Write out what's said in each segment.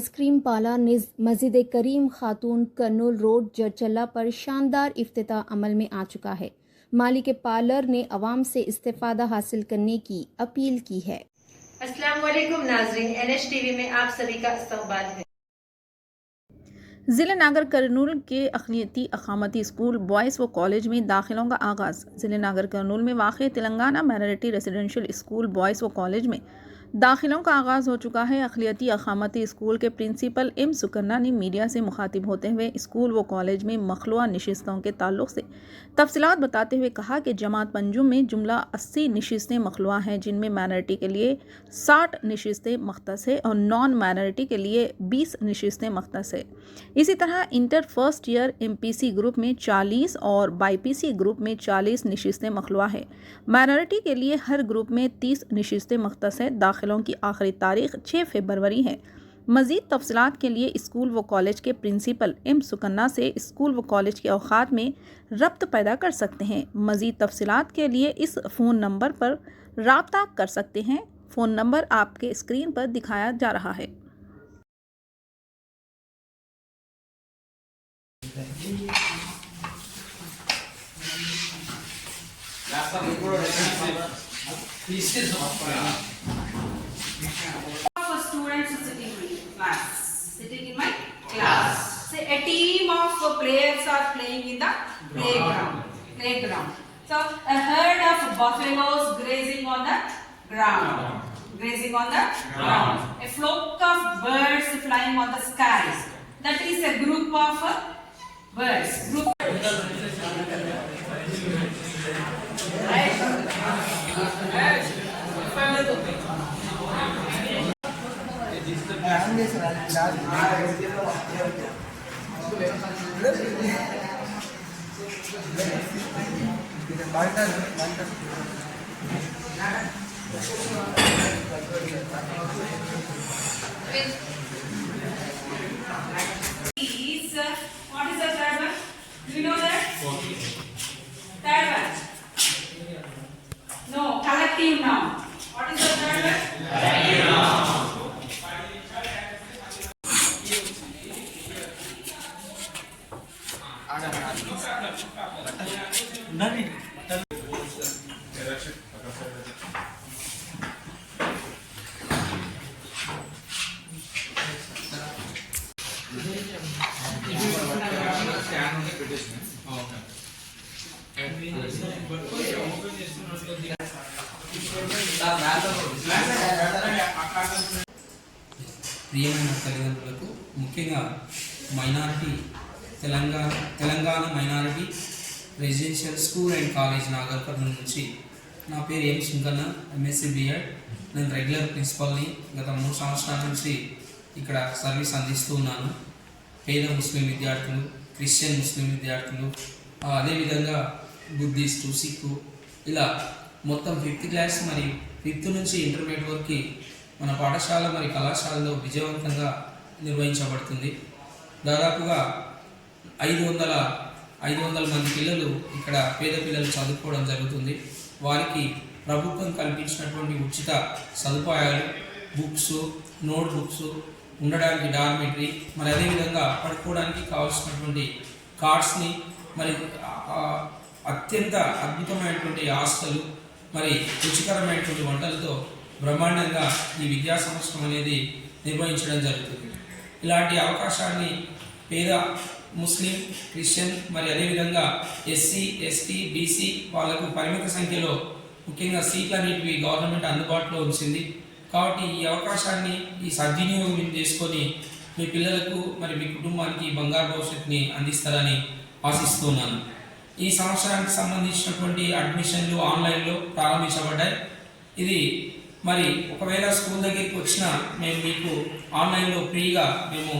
Ice cream parlour मस्जिद करीम खातून Kurnool road Jadcherla पर शानदार इफ्तिताह अमल में आ चुका है। मालिक पार्लर ने अवाम से इस्तेफादा हासिल करने की अपील की है। अस्सलाम वालेकुम नाज़रीन, NH टीवी में आप सभी का इस्तकबाल है। ज़िले नागर कर्नूल के अक़लियती अक़ामती स्कूल बॉयज़ व कॉलेज में दाखिलों का आगाज़। ज़िले नागर कर्नूल में वाक़ Telangana minority residential school boys व कॉलेज में दाखिलों का आगाज़ हो चुका है। अक़लियती अक़ामती स्कूल के प्रिंसिपल एम सुकन्ना ने मीडिया से मुखातिब होते हुए स्कूल व कॉलेज में मखलूआ नशिस्तों के ताल्लुक़ से तफसीलात बताते हुए कहा कि जमात पंजुम में जुमला 80 नशिस्तें मखलूआ हैं, जिनमें माइनॉरिटी के लिए 60 नशिस्तें मख्तस है और नॉन माइनॉरिटी के लिए 20 नशिस्तें मख्तस है। इसी तरह inter first year MPC group में 40 और BPC ग्रुप में 40 नशिस्तें मखलूआ है। माइनॉरिटी के लिए हर ग्रुप में 30 नशिस्तें मख्तस है। दाखिलों की आखिरी तारीख 6 फरवरी है। मज़ीद तफसीलात के लिए स्कूल व कॉलेज के प्रिंसिपल एम सुकन्ना से स्कूल व कॉलेज के औकात में रब्त पैदा कर सकते हैं। मज़ीद तफसीलात के लिए इस फ़ोन नंबर पर राब्ता कर सकते हैं। फ़ोन नंबर आपके स्क्रीन पर दिखाया जा रहा है। Students sitting in class. Sitting in my class. Say a team of players are playing in the playground. So a herd of buffaloes grazing on the ground. A flock of birds flying on the sky. That is a group of birds. What is the third one? Do you know that? Third one? No, collective noun. What is the third one? Collective noun. ప్రియమైన తల్లిదండ్రులకు, ముఖ్యంగా minority Telangana minority residential school and college Nagar Kurnool నుంచి నా పేరు ఎం Sunkanna, MSc B.Ed. నేను regular ప్రిన్సిపల్ని గత 3 సంవత్సరాల నుంచి ఇక్కడ సర్వీస్ అందిస్తూ ఉన్నాను. పేద ముస్లిం విద్యార్థులు, క్రిస్టియన్ ముస్లిం విద్యార్థులు, అదేవిధంగా బుద్ధిస్టు, సిక్కు, ఇలా మొత్తం 5th క్లాస్ మరియు 5th నుంచి ఇంటర్మీడియట్ వరకు మన పాఠశాల మరియు కళాశాలలో విజయవంతంగా నిర్వహించబడుతుంది. దాదాపుగా 500 మంది పిల్లలు ఇక్కడ పేద పిల్లలు చదువుకోవడం జరుగుతుంది. వారికి ప్రభుత్వం కల్పించినటువంటి ఉచిత సదుపాయాలు, బుక్స్, నోట్ బుక్స్, ఉండడానికి డార్మెటరీ, మరి అదేవిధంగా పడుకోవడానికి కావాల్సినటువంటి కార్డ్స్ని, మరి అత్యంత అద్భుతమైనటువంటి హాస్టల్, మరి రుచికరమైనటువంటి వంటలతో బ్రహ్మాండంగా ఈ విద్యా సంవత్సరం అనేది నిర్వహించడం జరుగుతుంది. ఇలాంటి అవకాశాన్ని పేద ముస్లిం, క్రిస్టియన్, మరి అదేవిధంగా SC, ST, BC వాళ్ళకు పరిమిత సంఖ్యలో ముఖ్యంగా సీట్లు అనేటివి గవర్నమెంట్ అందుబాటులో ఉంచింది. కాబట్టి ఈ అవకాశాన్ని, ఈ సద్వినియోగం చేసుకొని మీ పిల్లలకు మరి మీ కుటుంబానికి బంగారు భవిష్యత్తుని అందిస్తారని ఆశిస్తున్నాను. ఈ సంవత్సరానికి సంబంధించినటువంటి అడ్మిషన్లు ఆన్లైన్లో ప్రారంభించబడ్డాయి. ఇది మరి ఒకవేళ స్కూల్ దగ్గరికి వచ్చినా మేము మీకు ఆన్లైన్లో ఫ్రీగా మేము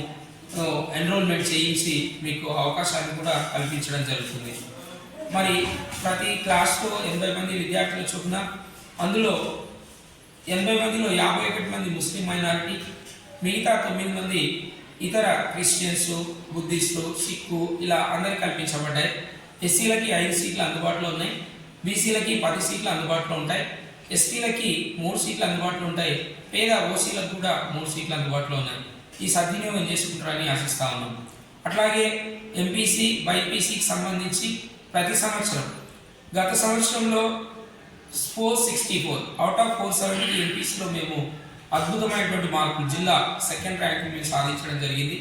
ఎన్రోల్మెంట్ చేయించి మీకు అవకాశాన్ని కూడా కల్పించడం జరుగుతుంది. మరి ప్రతి క్లాస్లో 80 మంది విద్యార్థులు చొప్పున, అందులో 80 మందిలో 51 మంది ముస్లిం మైనారిటీ, మిగతా 9 మంది ఇతర క్రిస్టియన్స్, బుద్ధిస్టు, సిక్కు, ఇలా అందరికి కల్పించబడ్డాయి. SCలకి 5 సీట్లు అందుబాటులో ఉన్నాయి, BCలకి 10 సీట్లు అందుబాటులో ఉంటాయి, STలకి 3 సీట్లు అందుబాటులో ఉంటాయి, పేద OCలకు కూడా 3 సీట్లు అందుబాటులో ఉన్నాయి. ఈ సద్వినియోగం చేసుకుంటారని ఆశిస్తా ఉన్నాం. అట్లాగే ఎంపీసీ బైపీసీకి సంబంధించి ప్రతి సంవత్సరం గత సంవత్సరంలో 464 అవుట్ ఆఫ్ 470 ఎంపీసీలో మేము అద్భుతమైనటువంటి మార్కులు జిల్లా సెకండ్ ర్యాంక్ మేము సాధించడం జరిగింది.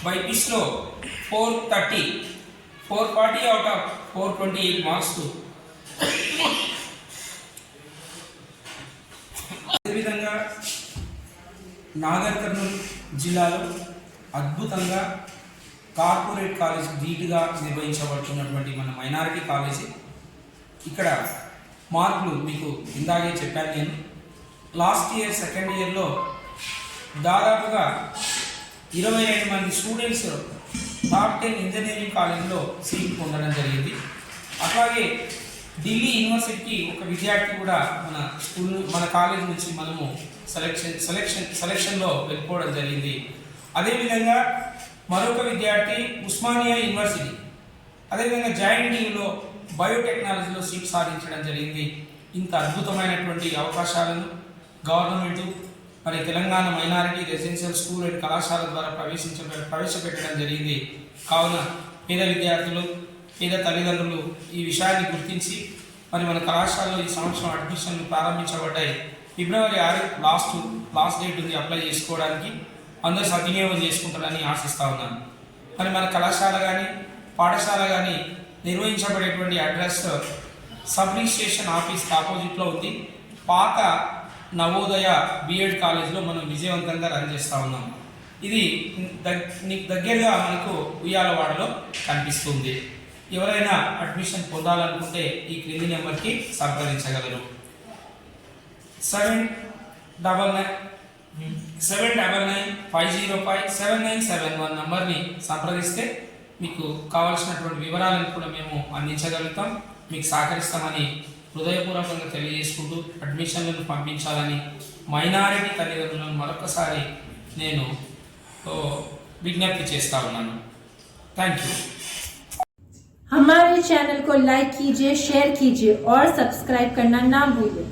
బైపీసీలో 440 అవుట్ ఆఫ్ 428 మార్క్స్. అదేవిధంగా నాగర్ కర్నూలు జిల్లాలో అద్భుతంగా కార్పొరేట్ కాలేజ్ ధీటుగా నిర్వహించబడుతున్నటువంటి మన మైనారిటీ కాలేజీ. ఇక్కడ మార్కులు మీకు ఇందాకే చెప్పాను నేను. లాస్ట్ ఇయర్ సెకండ్ ఇయర్లో దాదాపుగా 22 మంది స్టూడెంట్స్ టాప్ 10 ఇంజనీరింగ్ కాలేజీలో సీట్ పొందడం జరిగింది. అట్లాగే ఢిల్లీ యూనివర్సిటీకి ఒక విద్యార్థి కూడా మన కాలేజ్ నుంచి మనము సెలక్షన్లో వెళ్ళిపోవడం జరిగింది. అదేవిధంగా మరొక విద్యార్థి ఉస్మానియా యూనివర్సిటీ, అదేవిధంగా JNTUలో బయోటెక్నాలజీలో సీట్ సాధించడం జరిగింది. ఇంత అద్భుతమైనటువంటి అవకాశాలను గవర్నమెంట్ మరి Telangana minority residential school and కళాశాల ద్వారా ప్రవేశపెట్టడం జరిగింది. కావున పేద విద్యార్థులు పేద తల్లిదండ్రులు ఈ విషయాన్ని గుర్తించి మరి మన కళాశాలలో ఈ సంవత్సరం అడ్మిషన్లు ప్రారంభించబడ్డాయి. ఫిబ్రవరి 6 లాస్ట్ డేట్ ఉంది అప్లై చేసుకోవడానికి. అందరూ సద్వినియోగం చేసుకుంటారని ఆశిస్తూ ఉన్నాను. మరి మన కళాశాల కానీ పాఠశాల కానీ నిర్వహించబడేటువంటి అడ్రస్ సబ్ రిజిస్ట్రేషన్ ఆఫీస్ ఆపోజిట్లో ఉంది. పాత నవోదయ బిఎడ్ కాలేజ్లో మనం విజయవంతంగా రన్ చేస్తూ ఉన్నాం. ఇది దగ్గరగా మనకు ఉయ్యాలవాడలో కనిపిస్తుంది. ఎవరైనా అడ్మిషన్ పొందాలనుకుంటే ఈ క్రింది నెంబర్కి సంప్రదించగలరు. 799-505-7971 నంబర్ని సంప్రదిస్తే మీకు కావాల్సినటువంటి వివరాలను కూడా మేము అందించగలుగుతాం, మీకు సహకరిస్తామని హృదయపూర్వకంగా తెలియజేసుకుంటూ అడ్మిషన్లను పంపించాలని మైనారిటీ తల్లిదండ్రులను మరొకసారి నేను విజ్ఞప్తి చేస్తా ఉన్నాను. Thank you. हमारे चैनल को लाइक कीजिए, शेयर कीजिए और सब्सक्राइब करना ना भूलें.